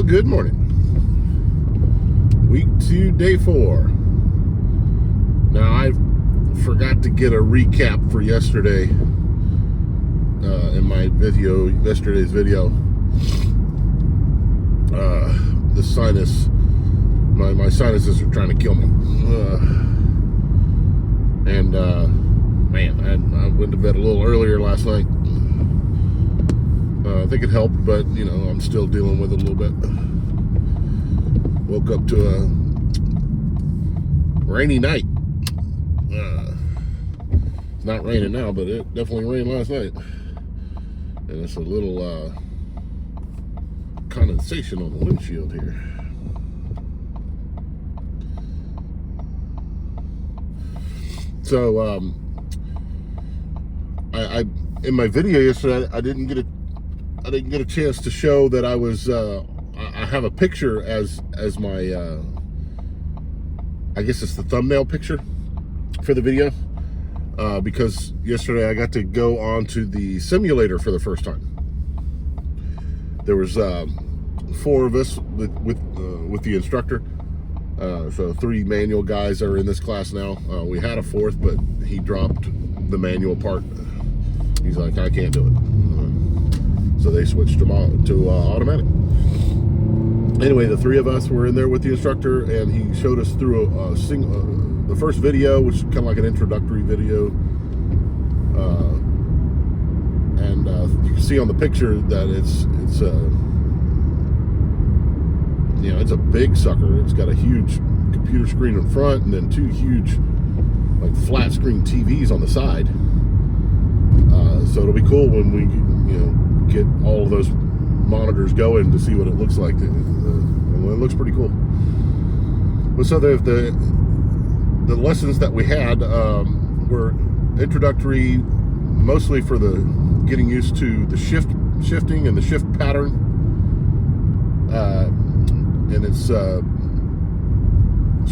good morning. Week 2, day 4. Now, I forgot to get a recap for yesterday in my video, yesterday's video. The sinus, my sinuses are trying to kill me. Man, I went to bed a little earlier last night. I think it helped, but, you know, I'm still dealing with it a little bit. Woke up to a rainy night. It's not raining now, but it definitely rained last night. And it's a little condensation on the windshield here. So, I in my video yesterday, I didn't get a chance to show that I was. I have a picture as my. I guess it's the thumbnail picture for the video, because yesterday I got to go onto the simulator for the first time. There was 4 of us with the instructor. So 3 manual guys are in this class now. We had a 4th, but he dropped the manual part. He's like, I can't do it. So they switched them all to automatic. Anyway, the 3 of us were in there with the instructor, and he showed us through the first video, which is kind of like an introductory video. And you can see on the picture that it's a big sucker. It's got a huge computer screen in front, and then 2 huge, like, flat screen TVs on the side. So it'll be cool when we, get all of those monitors going to see what it looks like. It looks pretty cool. But so the lessons that we had were introductory, mostly for the getting used to the shifting and the shift pattern. And its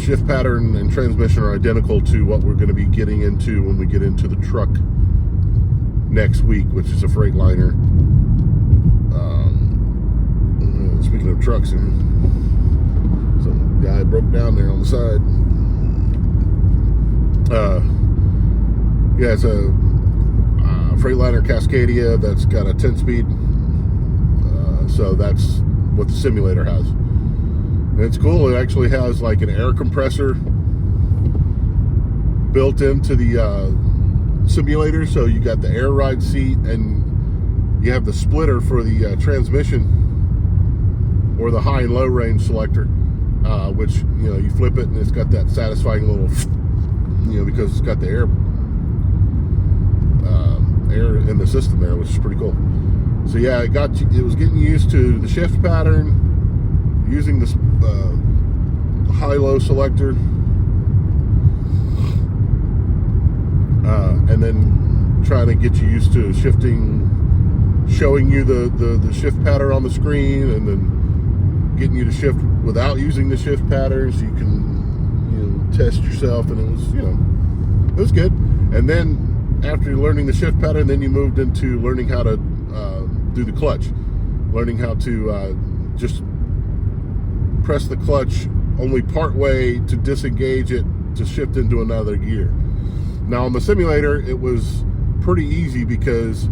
shift pattern and transmission are identical to what we're going to be getting into when we get into the truck next week, which is a Freightliner. Speaking of trucks, some guy broke down there on the side. It's a Freightliner Cascadia that's got a 10-speed. So that's what the simulator has. And it's cool. It actually has like an air compressor built into the simulator. So you got the air ride seat, and you have the splitter for the transmission, or the high and low range selector, which, you flip it and it's got that satisfying little, because it's got the air in the system there, which is pretty cool. So yeah, it was getting used to the shift pattern, using this high-low selector, and then trying to get you used to shifting, showing you the shift pattern on the screen, and then getting you to shift without using the shift pattern, so you can test yourself. And it was good. And then after learning the shift pattern, then you moved into learning how to do the clutch, learning how to just press the clutch only part way to disengage it to shift into another gear. Now on the simulator, it was pretty easy because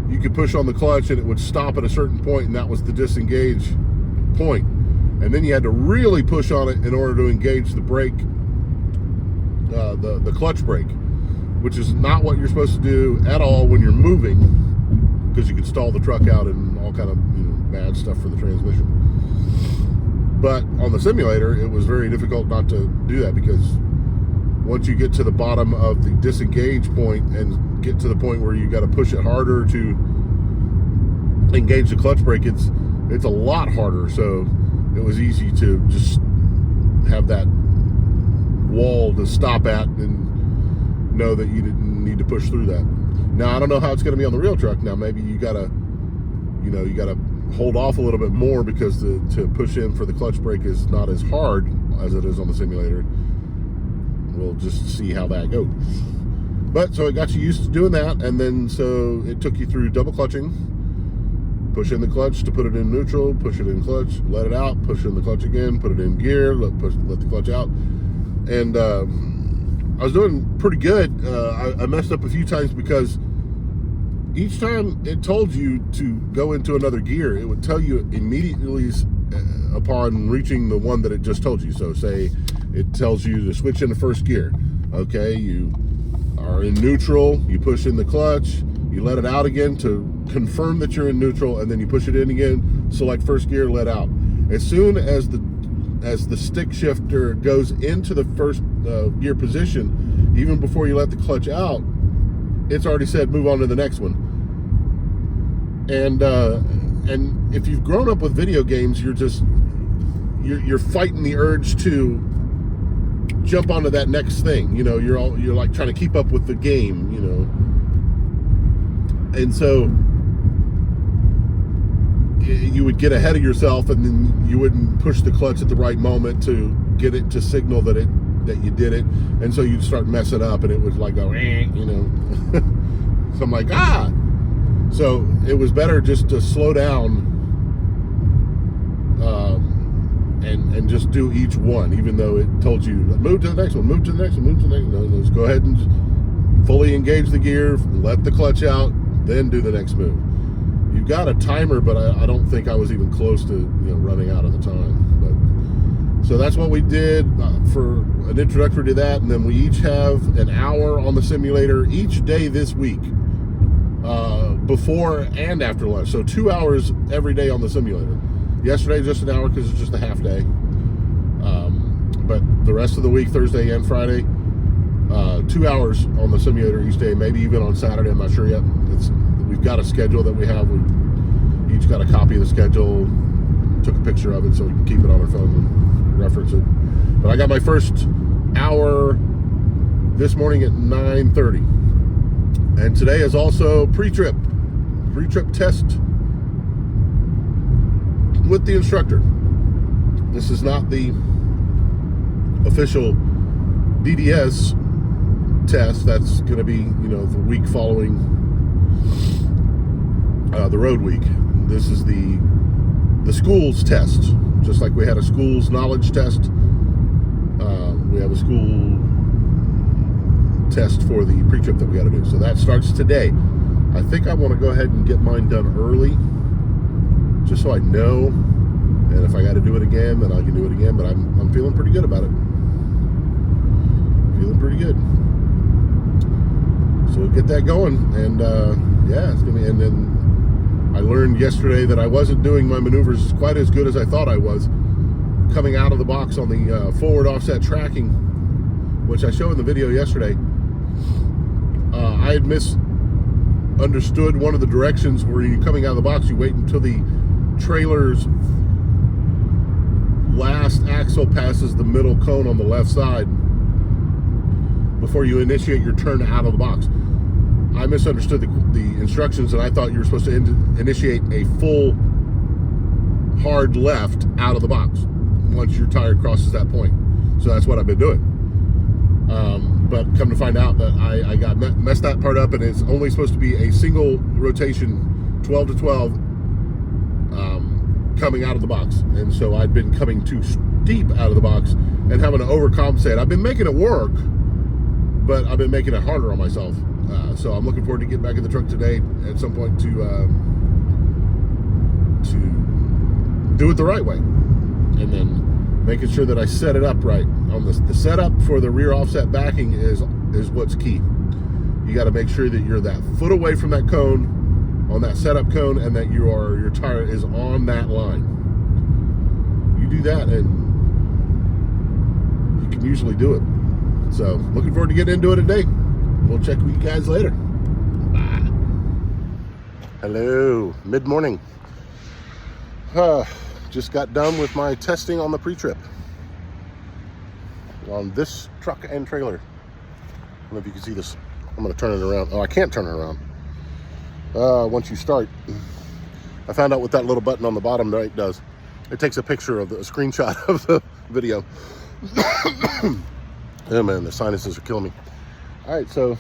you could push on the clutch and it would stop at a certain point, and that was the disengage point. And then you had to really push on it in order to engage the brake, the clutch brake, which is not what you're supposed to do at all when you're moving, because you could stall the truck out and all kind of bad stuff for the transmission. But on the simulator, it was very difficult not to do that, because once you get to the bottom of the disengage point and get to the point where you got to push it harder to engage the clutch brake, it's a lot harder. So it was easy to just have that wall to stop at and know that you didn't need to push through that. Now, I don't know how it's going to be on the real truck. Now, maybe you gotta hold off a little bit more, because to push in for the clutch brake is not as hard as it is on the simulator. We'll just see how that goes. But so it got you used to doing that, and then so it took you through double clutching, Push in the clutch to put it in neutral, push it in clutch, let it out, push in the clutch again, put it in gear, let the clutch out. And I was doing pretty good. I messed up a few times because each time it told you to go into another gear, it would tell you immediately upon reaching the one that it just told you. So say it tells you to switch into first gear. Okay, you are in neutral, you push in the clutch, you let it out again to confirm that you're in neutral, and then you push it in again, select first gear, let out. As soon as the stick shifter goes into the first gear position, even before you let the clutch out, it's already said move on to the next one. And if you've grown up with video games, you're fighting the urge to jump onto that next thing. You know, you're like trying to keep up with the game, you know. And so you would get ahead of yourself, and then you wouldn't push the clutch at the right moment to get it to signal that you did it, and so you'd start messing up, and it would like go, you know. So I'm like, So it was better just to slow down and just do each one, even though it told you move to the next one, move to the next one, move to the next one. Let's go ahead and just fully engage the gear, let the clutch out, then do the next move. You've got a timer, but I don't think I was even close to running out of the time. But so that's what we did for an introductory to that, and then we each have an hour on the simulator each day this week, before and after lunch. So 2 hours every day on the simulator. Yesterday just an hour because it's just a half day. But the rest of the week, Thursday and Friday, 2 hours on the simulator each day, maybe even on Saturday, I'm not sure yet. We've got a schedule that we have. We each got a copy of the schedule, took a picture of it so we can keep it on our phone and reference it. But I got my first hour this morning at 9:30. And today is also pre-trip test with the instructor. This is not the official DDS test. That's going to be, the week following the road week. This is the school's test. Just like we had a school's knowledge test, we have a school test for the pre-trip that we got to do. So that starts today. I think I want to go ahead and get mine done early, just so I know. And if I got to do it again, then I can do it again. But I'm feeling pretty good about it. Feeling pretty good. So we'll get that going, and it's gonna be. And then I learned yesterday that I wasn't doing my maneuvers quite as good as I thought I was coming out of the box on the forward offset tracking, which I showed in the video yesterday. I had misunderstood one of the directions where you're coming out of the box. You wait until the trailer's last axle passes the middle cone on the left side before you initiate your turn out of the box. I misunderstood the instructions, and I thought you were supposed to initiate a full hard left out of the box once your tire crosses that point. So that's what I've been doing. But come to find out that I got messed that part up, and it's only supposed to be a single rotation, 12 to 12, coming out of the box. And so I'd been coming too steep out of the box and having to overcompensate. I've been making it work, but I've been making it harder on myself. So I'm looking forward to getting back in the truck today at some point to do it the right way, and then making sure that I set it up right. On the setup for the rear offset backing is what's key. You got to make sure that you're that foot away from that cone, on that setup cone, and that your tire is on that line. You do that, and you can usually do it. So looking forward to getting into it today. We'll check with you guys later. Bye. Hello, mid-morning. Just got done with my testing on the pre-trip on this truck and trailer. I don't know if you can see this. I'm going to turn it around. Oh, I can't turn it around. Once you start, I found out what that little button on the bottom right does. It takes a picture of a screenshot of the video. Oh man, the sinuses are killing me. All right, so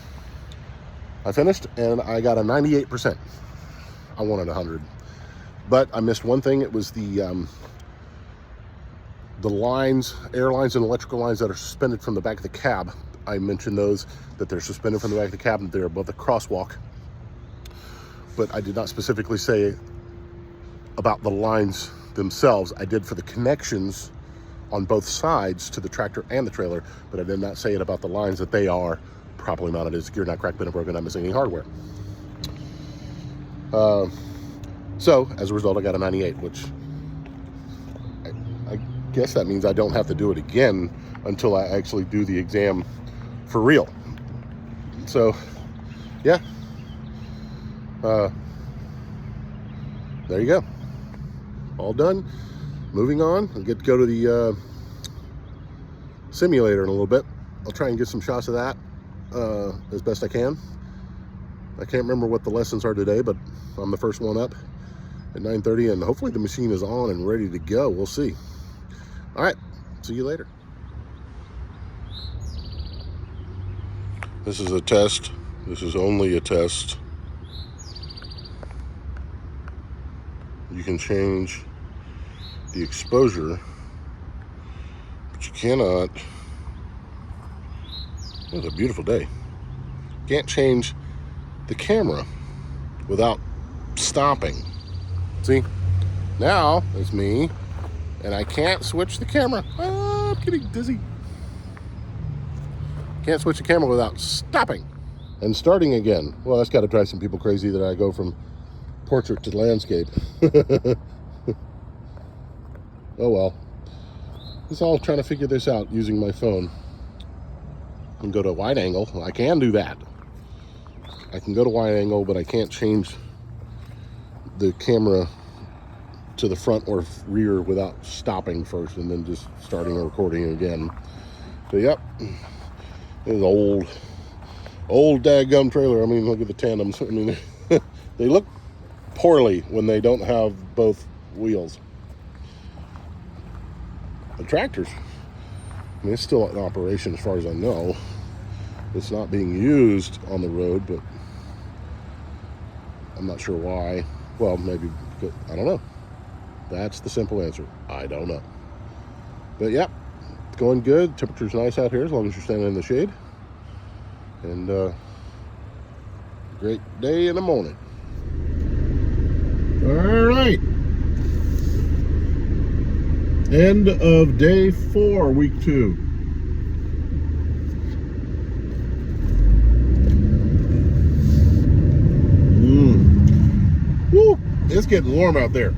I finished and I got a 98%. I wanted 100. But I missed one thing. It was the lines, air lines and electrical lines that are suspended from the back of the cab. I mentioned those, that they're suspended from the back of the cab and they're above the crosswalk. But I did not specifically say about the lines themselves. I did for the connections on both sides to the tractor and the trailer, but I did not say it about the lines, that they are properly mounted as secure, not cracked, bent, or broken, not missing any hardware. So as a result, I got a 98, which I guess that means I don't have to do it again until I actually do the exam for real. So yeah, there you go. All done. Moving on. I'll get to go to the simulator in a little bit. I'll try and get some shots of that as best I can. I can't remember what the lessons are today, but I'm the first one up at 9:30, and hopefully the machine is on and ready to go. We'll see. All right. See you later. This is a test. This is only a test. You can change the exposure, but you cannot. It's a beautiful day. Can't change the camera without stopping. See, now it's me, and I can't switch the camera. Oh, I'm getting dizzy. Can't switch the camera without stopping and starting again. Well, that's got to drive some people crazy that I go from portrait to landscape. Oh well. It's all trying to figure this out using my phone. I can go to wide angle. I can do that. I can go to wide angle, but I can't change the camera to the front or rear without stopping first and then just starting a recording again. So yep, it's old dadgum trailer. I mean, look at the tandems. I mean, they look poorly when they don't have both wheels. The tractors, I mean, it's still in operation as far as I know. It's not being used on the road, but I'm not sure why. Well, maybe, I don't know. That's the simple answer. I don't know. But yeah, it's going good. Temperature's nice out here as long as you're standing in the shade. And great day in the morning. All right. End of day 4, week 2. Woo! It's getting warm out there.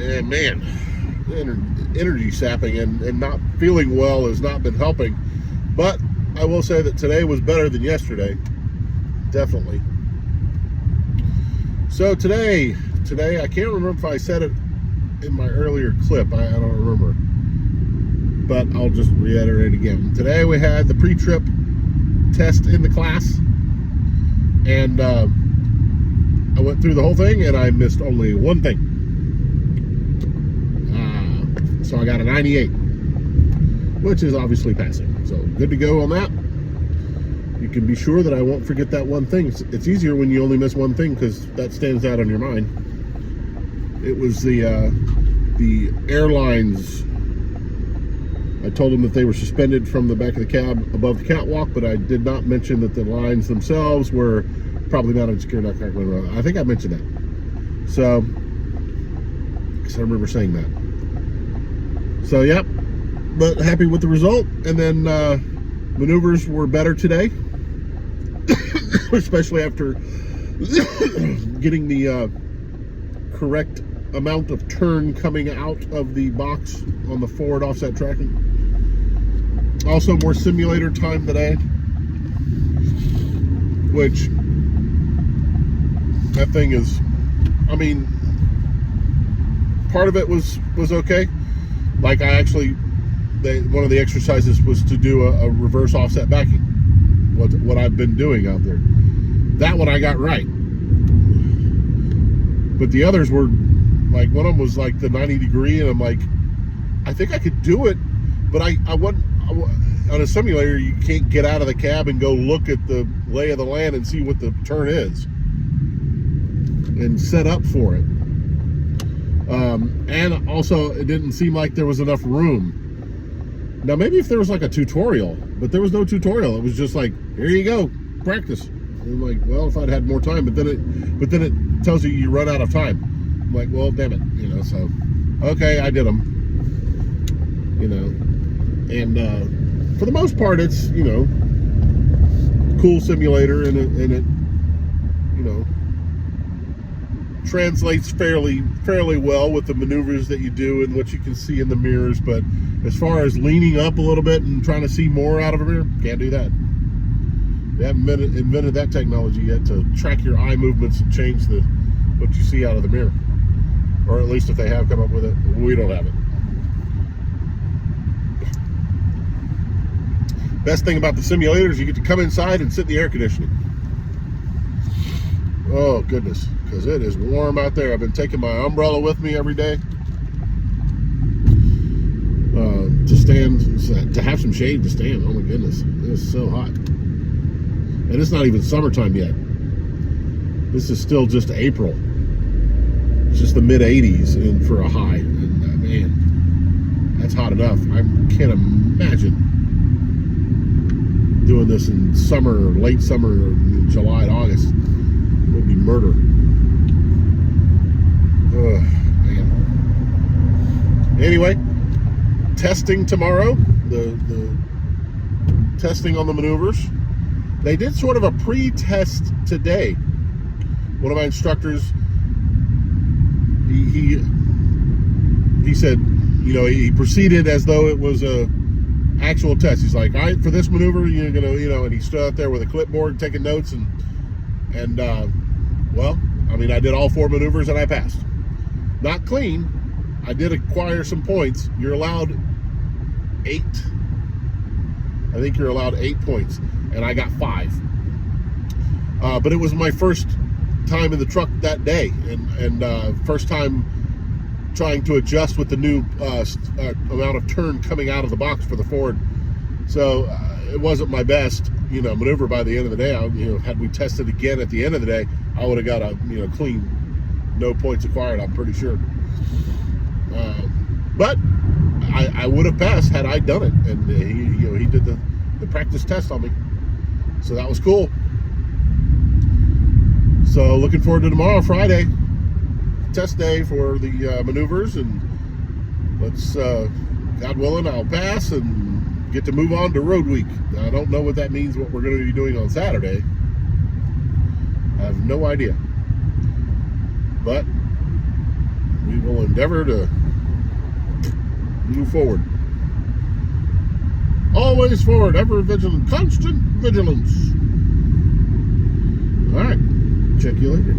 And man, energy sapping and not feeling well has not been helping. But I will say that today was better than yesterday. Definitely. So today, I can't remember if I said it in my earlier clip. I don't remember. But I'll just reiterate again. Today we had the pre-trip test in the class. And I went through the whole thing and I missed only one thing. So I got a 98, which is obviously passing. So good to go on that. You can be sure that I won't forget that one thing. It's easier when you only miss one thing because that stands out on your mind. It was the airlines. I told them that they were suspended from the back of the cab above the catwalk, but I did not mention that the lines themselves were probably not secure, not cracked. I think I mentioned that. So, because I remember saying that. So, yep. But happy with the result. And then maneuvers were better today, especially after getting the correct amount of turn coming out of the box on the forward offset tracking. Also more simulator time today, which that thing is, I mean, part of it was okay. Like I actually, one of the exercises was to do a reverse offset backing, what I've been doing out there. That one I got right. But the others were, like, one of them was like the 90 degree, and I'm like, I think I could do it, but I wasn't, on a simulator, you can't get out of the cab and go look at the lay of the land and see what the turn is. and set up for it. And also, it didn't seem like there was enough room. Now, maybe if there was like a tutorial, but there was no tutorial. It was just like, here you go, practice. And I'm like, well, if I'd had more time, but then it tells you run out of time. I'm like, well, damn it, So, okay, I did them, and for the most part, it's cool simulator, and it translates fairly well with the maneuvers that you do and what you can see in the mirrors. But as far as leaning up a little bit and trying to see more out of a mirror, can't do that. They haven't invented that technology yet to track your eye movements and change what you see out of the mirror. Or at least if they have come up with it, we don't have it. Best thing about the simulator is you get to come inside and sit in the air conditioning. Oh, goodness, because it is warm out there. I've been taking my umbrella with me every day to have some shade to stand. Oh, my goodness. It is so hot. And it's not even summertime yet. This is still just April. It's just the mid-80s and for a high. And, man, that's hot enough. I can't imagine doing this in summer, or late summer, or July and August. It would be murder. Oh, man. Anyway, testing tomorrow. The testing on the maneuvers. They did sort of a pre-test today. One of my instructors, he said, he proceeded as though it was a actual test. He's like, all right, for this maneuver, you're gonna, and he stood out there with a clipboard taking notes, and well, I mean, I did all 4 maneuvers and I passed. Not clean. I did acquire some points. You're allowed 8. I think you're allowed 8 points, and I got 5. But it was my first time in the truck that day, and first time trying to adjust with the new amount of turn coming out of the box for the Ford. So it wasn't my best, maneuver by the end of the day. Had we tested again at the end of the day, I would have got a clean, no points acquired, I'm pretty sure. But I would have passed had I done it, and he did the practice test on me, so that was cool. So looking forward to tomorrow, Friday, test day for the maneuvers, and let's, God willing, I'll pass and get to move on to road week. Now, I don't know what that means, what we're going to be doing on Saturday. I have no idea, but we will endeavor to move forward. Always forward, ever vigilant, constant vigilance. All right, check you later.